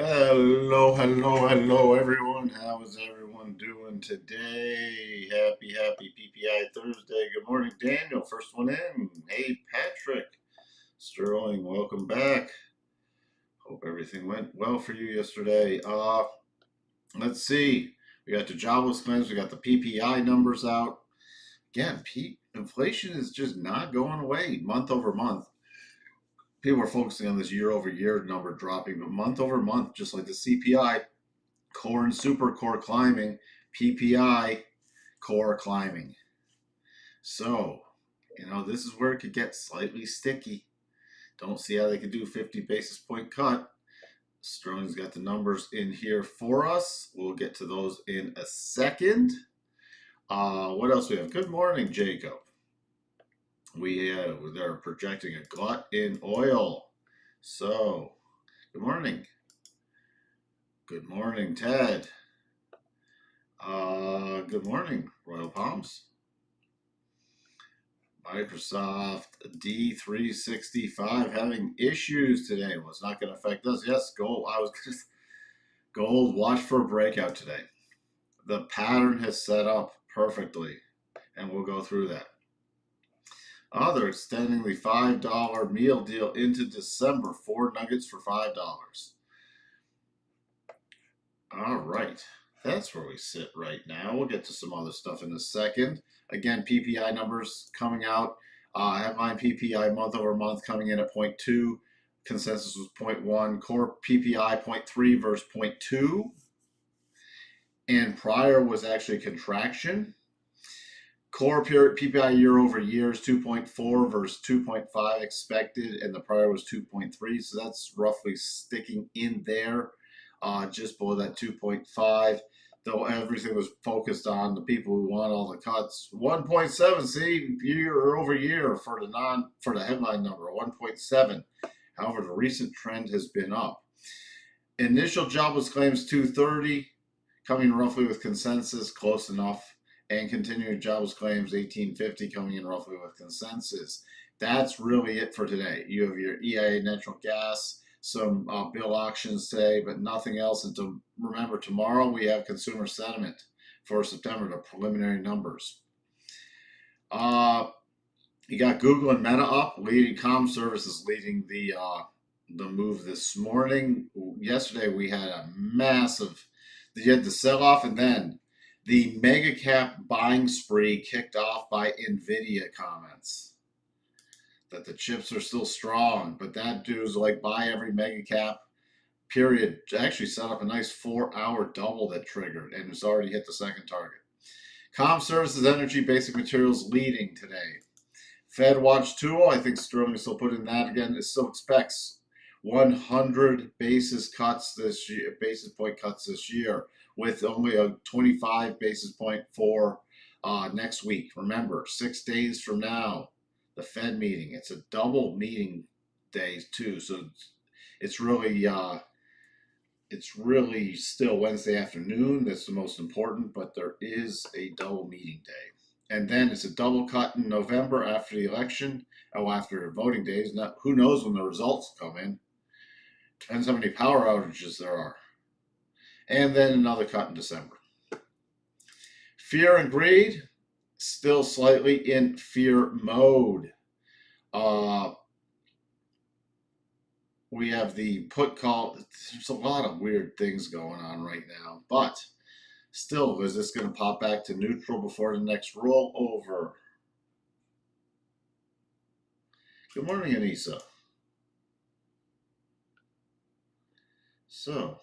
Hello, everyone. How is everyone doing today? Happy PPI Thursday. Good morning, Daniel. First one in. Hey, Patrick. Sterling, welcome back. Hope everything went well for you yesterday. Let's see. We got the jobless claims. We got the PPI numbers out. Again, inflation is just not going away month over month. People are focusing on this year over year number dropping, but month over month, just like the CPI, core and super core climbing, PPI core climbing. So, this is where it could get slightly sticky. Don't see how they could do 50 basis point cut. Sterling's got the numbers in here for us. We'll get to those in a second. What else we have? Good morning, Jacob. They're projecting a glut in oil. So, good morning. Good morning, Ted. Good morning, Royal Palms. Microsoft D365 having issues today. Well, it's not going to affect us. Yes, gold. Gold. Watch for a breakout today. The pattern has set up perfectly, and we'll go through that. They're extending the $5 meal deal into December. 4 nuggets for $5. All right. That's where we sit right now. We'll get to some other stuff in a second. Again, PPI numbers coming out. Headline PPI month over month coming in at 0.2. Consensus was 0.1. Core PPI 0.3 versus 0.2. And prior was actually a contraction. Core PPI year over year is 2.4 versus 2.5 expected, and the prior was 2.3. So that's roughly sticking in there, just below that 2.5. Though everything was focused on the people who want all the cuts. 1.7, see, year over year for the headline number, 1.7. However, the recent trend has been up. Initial jobless claims 230, coming roughly with consensus, close enough. And continuing jobless claims 1850, coming in roughly with consensus. That's really it for today. You have your EIA natural gas, some bill auctions today, but nothing else. And to remember, tomorrow we have consumer sentiment for September, the preliminary numbers. You got Google and Meta up, leading comm services leading the move this morning. Yesterday we had a massive, you had the sell-off, and then the mega cap buying spree kicked off by NVIDIA comments that the chips are still strong, but that dude's like buy every mega cap period actually set up a nice 4-hour double that triggered, and it's already hit the second target. Comm services, energy, basic materials leading today. Fed Watch Tool, I think Sterling still put in that again. It still expects 100 basis point cuts this year, with only a 25 basis point for next week. Remember, 6 days from now, the Fed meeting. It's a double meeting day too, so it's really still Wednesday afternoon. That's the most important, but there is a double meeting day. And then it's a double cut in November after the election, after voting days. Now, who knows when the results come in? Depends how many power outages there are. And then another cut in December. Fear and greed, still slightly in fear mode. We have the put call. There's a lot of weird things going on right now, but still, is this going to pop back to neutral before the next rollover? Good morning, Anissa. So,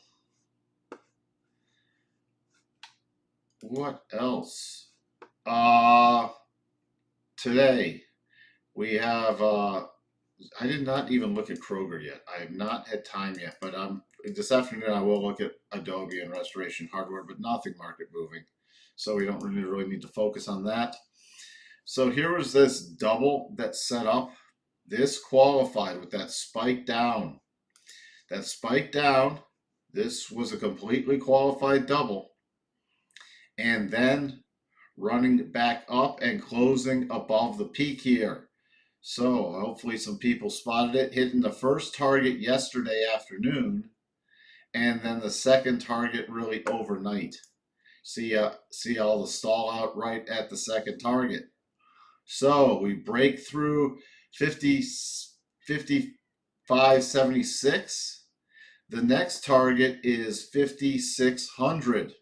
what else? Today we have. I did not even look at Kroger yet. I have not had time yet, but this afternoon I will look at Adobe and Restoration Hardware, but nothing market moving. So we don't really need to focus on that. So here was this double that set up. This qualified with that spike down. That spike down, this was a completely qualified double. And then running back up and closing above the peak here. So hopefully some people spotted it, hitting the first target yesterday afternoon, and then the second target really overnight. See all the stall out right at the second target. So we break through 55.76. The next target is 5,600.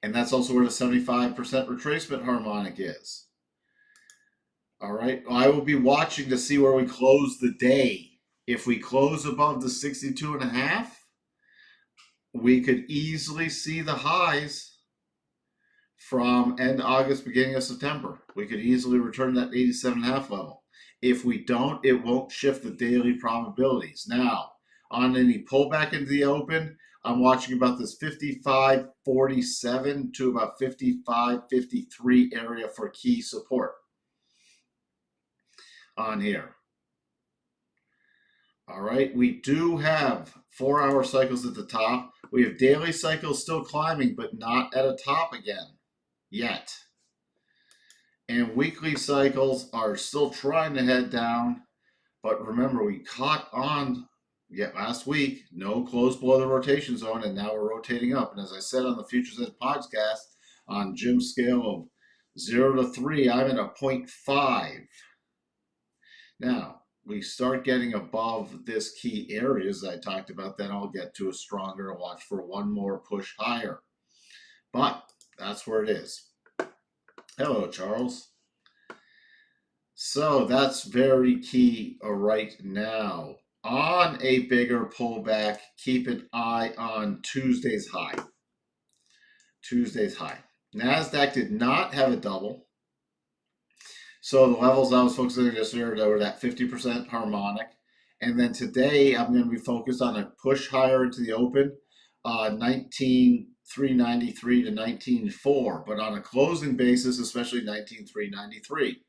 And that's also where the 75% retracement harmonic is. All right. I will be watching to see where we close the day. If we close above the 62.5, we could easily see the highs from end August, beginning of September. We could easily return that 87.5 level. If we don't, it won't shift the daily probabilities. Now, on any pullback into the open, I'm watching about this 55.47 to about 55.53 area for key support on here. All right, we do have 4-hour cycles at the top. We have daily cycles still climbing, but not at a top again yet. And weekly cycles are still trying to head down. But remember, we caught on last week, no close below the rotation zone, and now we're rotating up. And as I said on the Futures Ed podcast, on Jim's scale of 0 to 3, I'm at a 0.5. Now, we start getting above this key areas I talked about, then I'll get to a stronger watch for one more push higher. But that's where it is. Hello, Charles. So that's very key right now. On a bigger pullback, keep an eye on Tuesday's high. Tuesday's high. NASDAQ did not have a double. So the levels I was focusing on yesterday were that 50% harmonic. And then today I'm going to be focused on a push higher into the open, 19,393 to 19,400, but on a closing basis, especially 19,393.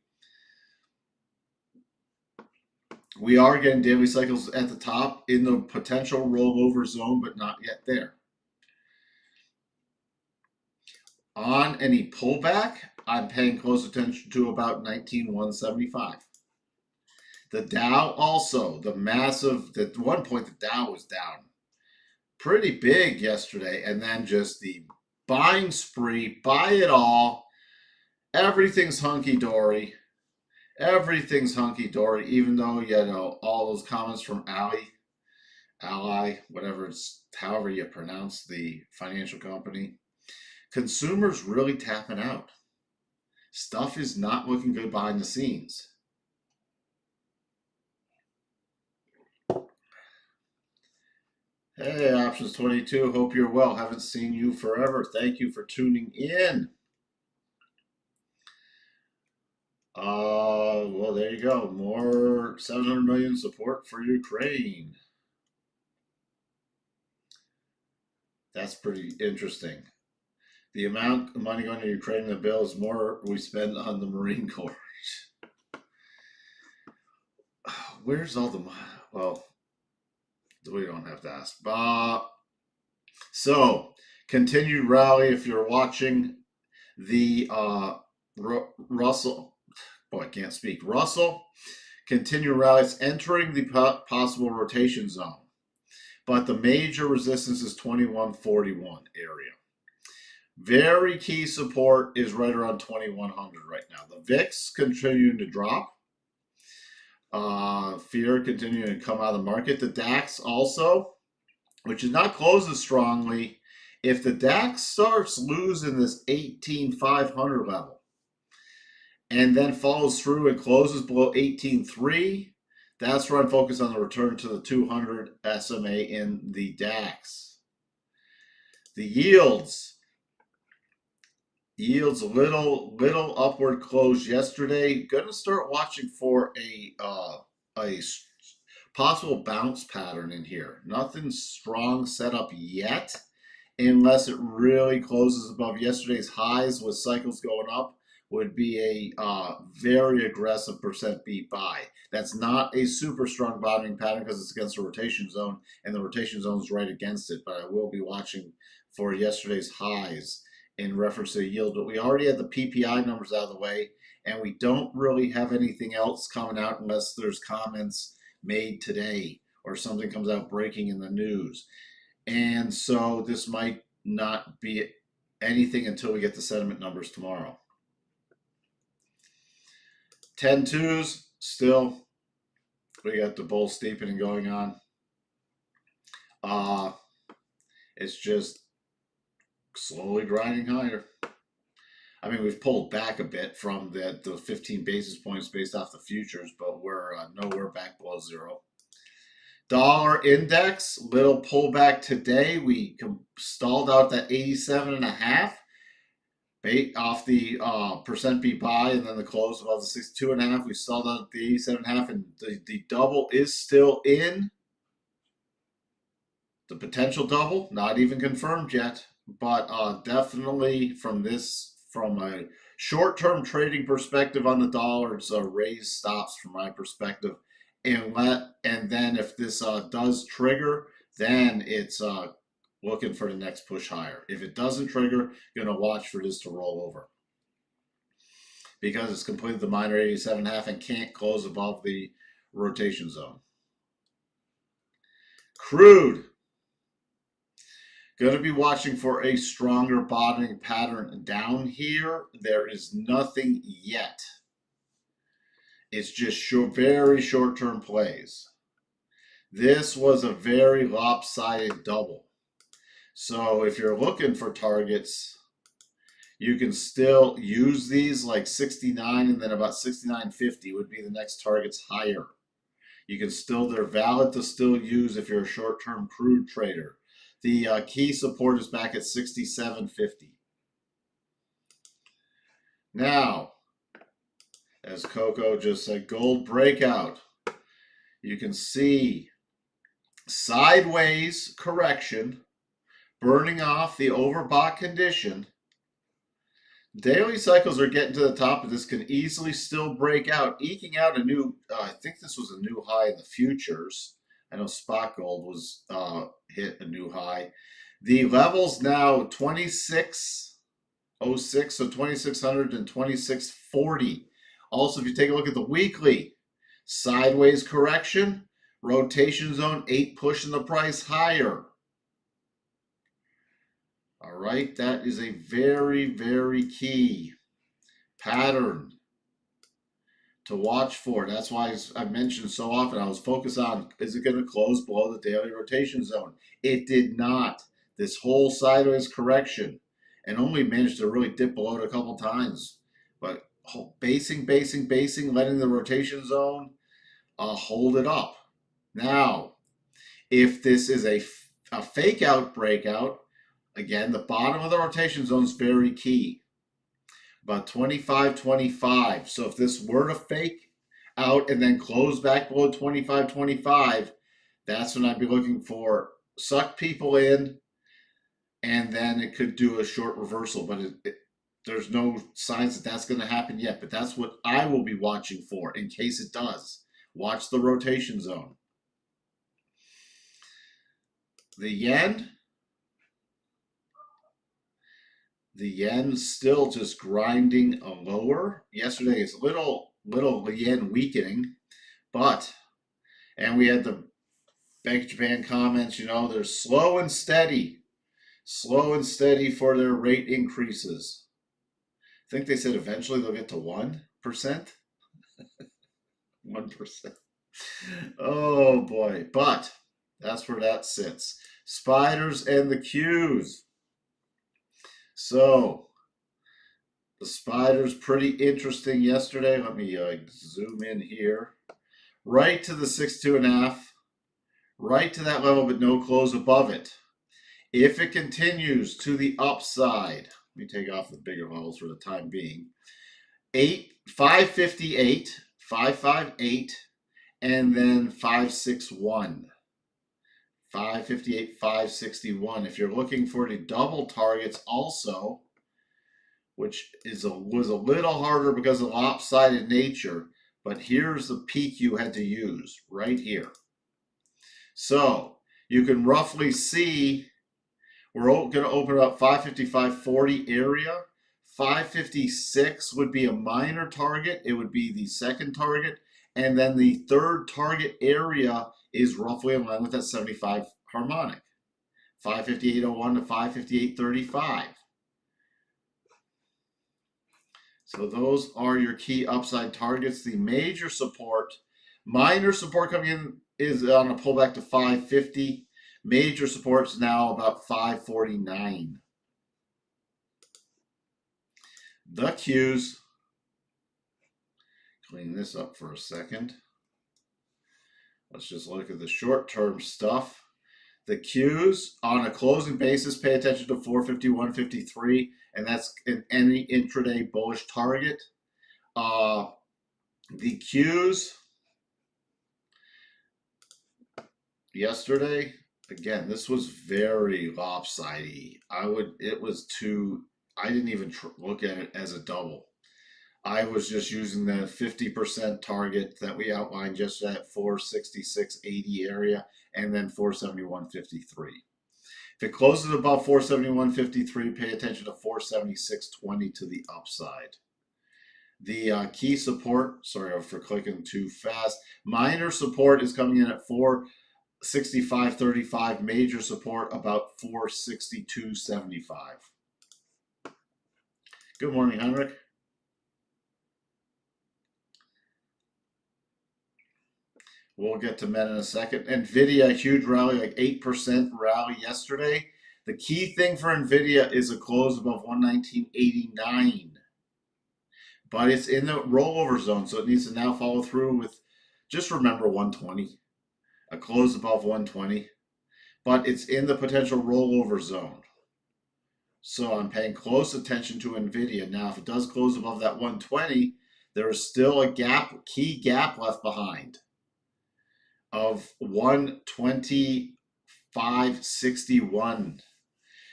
We are getting daily cycles at the top in the potential rollover zone, but not yet there. On any pullback, I'm paying close attention to about 19,175. The Dow also, at one point the Dow was down pretty big yesterday, and then just the buying spree, buy it all. Everything's hunky-dory. Everything's hunky-dory, even though, all those comments from Ally, however you pronounce the financial company. Consumers really tapping out. Stuff is not looking good behind the scenes. Hey, Options 22, hope you're well. Haven't seen you forever. Thank you for tuning in. Well, there you go. More 700 million support for Ukraine. That's pretty interesting. The amount of money going to Ukraine in the bill is more we spend on the Marine Corps. Where's all the money? Well, we don't have to ask. So, continued rally. If you're watching the Russell, I can't speak. Russell, continued rallies entering the possible rotation zone. But the major resistance is 2141 area. Very key support is right around 2100 right now. The VIX continuing to drop. Fear continuing to come out of the market. The DAX also, which is not closing strongly. If the DAX starts losing this 18,500 level and then follows through and closes below 18,300, that's where I'm focused on the return to the 200 SMA in the DAX. The yields little upward close yesterday. Going to start watching for a possible bounce pattern in here. Nothing strong set up yet, unless it really closes above yesterday's highs with cycles going up. Would be a very aggressive percent beat buy. That's not a super strong bottoming pattern because it's against the rotation zone, and the rotation zone is right against it. But I will be watching for yesterday's highs in reference to yield. But we already had the PPI numbers out of the way, and we don't really have anything else coming out unless there's comments made today or something comes out breaking in the news. And so this might not be anything until we get the sentiment numbers tomorrow. 10-2s, still, we got the bull steepening going on. It's just slowly grinding higher. I mean, we've pulled back a bit from the 15 basis points based off the futures, but we're nowhere back below zero. Dollar index, little pullback today. We stalled out that 87.5 off the percent be buy, and then the close above the 62.5. We stalled out at the 87.5, and the double is still in. The potential double, not even confirmed yet, but definitely from a short-term trading perspective on the dollar, it's a raise stops from my perspective. And then if this does trigger, then it's looking for the next push higher. If it doesn't trigger, gonna watch for this to roll over because it's completed the minor 87.5 and can't close above the rotation zone. Crude. Going to be watching for a stronger bottoming pattern down here. There is nothing yet. It's just very short-term plays. This was a very lopsided double. So if you're looking for targets, you can still use these like 69 and then about 69.50 would be the next targets higher. You can still, they're valid to still use if you're a short-term crude trader. The key support is back at 67.50. Now, as Coco just said, gold breakout. You can see sideways correction, burning off the overbought condition. Daily cycles are getting to the top of this, can easily still break out, eking out a new, I think this was a new high in the futures. I know spot gold was hit a new high. The levels now 2606, so 2600 and 2640. Also, if you take a look at the weekly, sideways correction, rotation zone 8 pushing the price higher. All right, that is a very, very key pattern to watch for. That's why I mentioned so often, I was focused on, is it going to close below the daily rotation zone? It did not. This whole sideways correction, and only managed to really dip below it a couple times. But basing, letting the rotation zone hold it up. Now, if this is a fake out breakout, again, the bottom of the rotation zone is very key. About 25.25. So if this were to fake out and then close back below 25.25, that's when I'd be looking for suck people in, and then it could do a short reversal. But there's no signs that that's going to happen yet. But that's what I will be watching for in case it does. Watch the rotation zone. The yen. The yen still just grinding lower. Yesterday is little yen weakening, and we had the Bank of Japan comments, they're slow and steady for their rate increases. I think they said eventually they'll get to 1%. 1%. Oh boy, but that's where that sits. Spiders and the Qs. So, the spiders pretty interesting yesterday. Let me zoom in here. Right to the 62.5. Right to that level, but no close above it. If it continues to the upside, let me take off the bigger levels for the time being. 558, 558, and then 561. 558, 561. If you're looking for the double targets also, which was a little harder because of lopsided nature, but here's the peak you had to use right here. So you can roughly see we're going to open up 555.40 area. 556 would be a minor target. It would be the second target. And then the third target area is roughly in line with that 75 harmonic, 558.01 to 558.35. So those are your key upside targets. The major support, minor support coming in is on a pullback to 550. Major support's now about 549. The Qs, clean this up for a second. Let's just look at the short-term stuff. The Qs on a closing basis, pay attention to 451.53, and that's in any intraday bullish target. The Qs yesterday, again, this was very lopsided. I didn't even look at it as a double. I was just using the 50% target that we outlined yesterday at 466.80 area, and then 471.53. If it closes above 471.53, pay attention to 476.20 to the upside. The key support, sorry for clicking too fast, minor support is coming in at 465.35, major support about 462.75. Good morning, Henrik. We'll get to Meta in a second. NVIDIA, huge rally, like 8% rally yesterday. The key thing for NVIDIA is a close above 119.89. But it's in the rollover zone, so it needs to now follow through with, just remember 120. A close above 120. But it's in the potential rollover zone. So I'm paying close attention to NVIDIA. Now, if it does close above that 120, there is still a gap, key gap left behind of 125.61.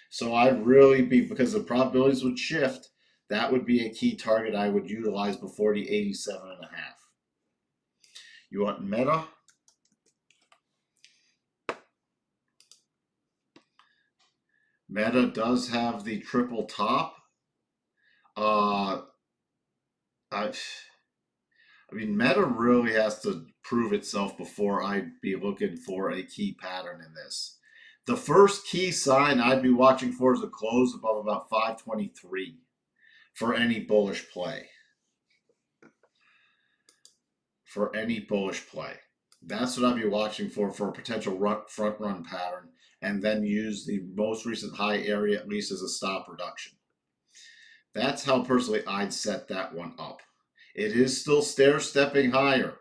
So I'd really be, because the probabilities would shift, that would be a key target I would utilize before the 87.5. You want Meta? Meta does have the triple top. I mean, Meta really has to prove itself before I'd be looking for a key pattern in this. The first key sign I'd be watching for is a close above about 523 for any bullish play. For any bullish play. That's what I'd be watching for a potential front run pattern, and then use the most recent high area at least as a stop reduction. That's how personally I'd set that one up. It is still stair-stepping higher.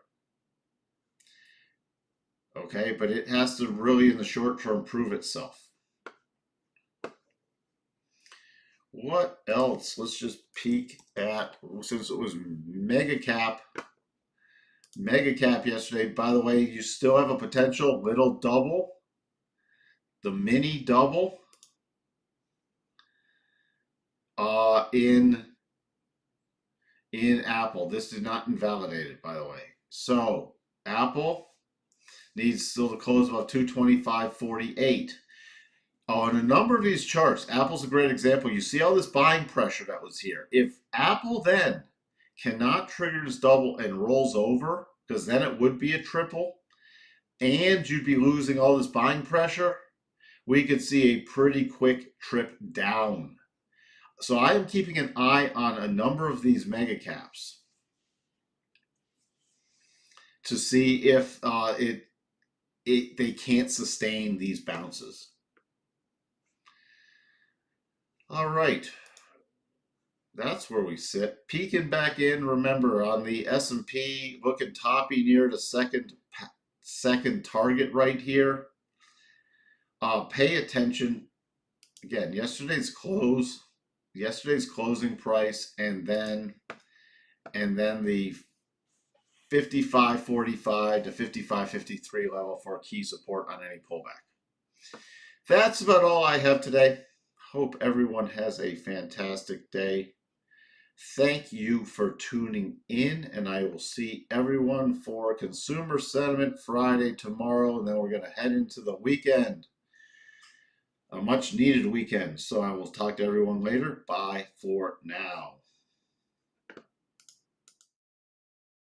Okay, but it has to really, in the short term, prove itself. What else? Let's just peek at, since it was mega cap yesterday. By the way, you still have a potential little double, the mini double, in Apple. This did not invalidate it, by the way. So Apple needs still to close above 225.48. On a number of these charts, Apple's a great example. You see all this buying pressure that was here. If Apple then cannot trigger this double and rolls over, because then it would be a triple, and you'd be losing all this buying pressure, we could see a pretty quick trip down. So I am keeping an eye on a number of these mega caps to see if they can't sustain these bounces. All right, that's where we sit. Peeking back in, remember on the S&P, looking toppy near the second target right here. Pay attention again. Yesterday's closing price, and then the 55.45 to 55.53 level for key support on any pullback. That's about all I have today. Hope everyone has a fantastic day. Thank you for tuning in, and I will see everyone for Consumer Sentiment Friday tomorrow, and then we're going to head into the weekend. A much needed weekend. So I will talk to everyone later. Bye for now.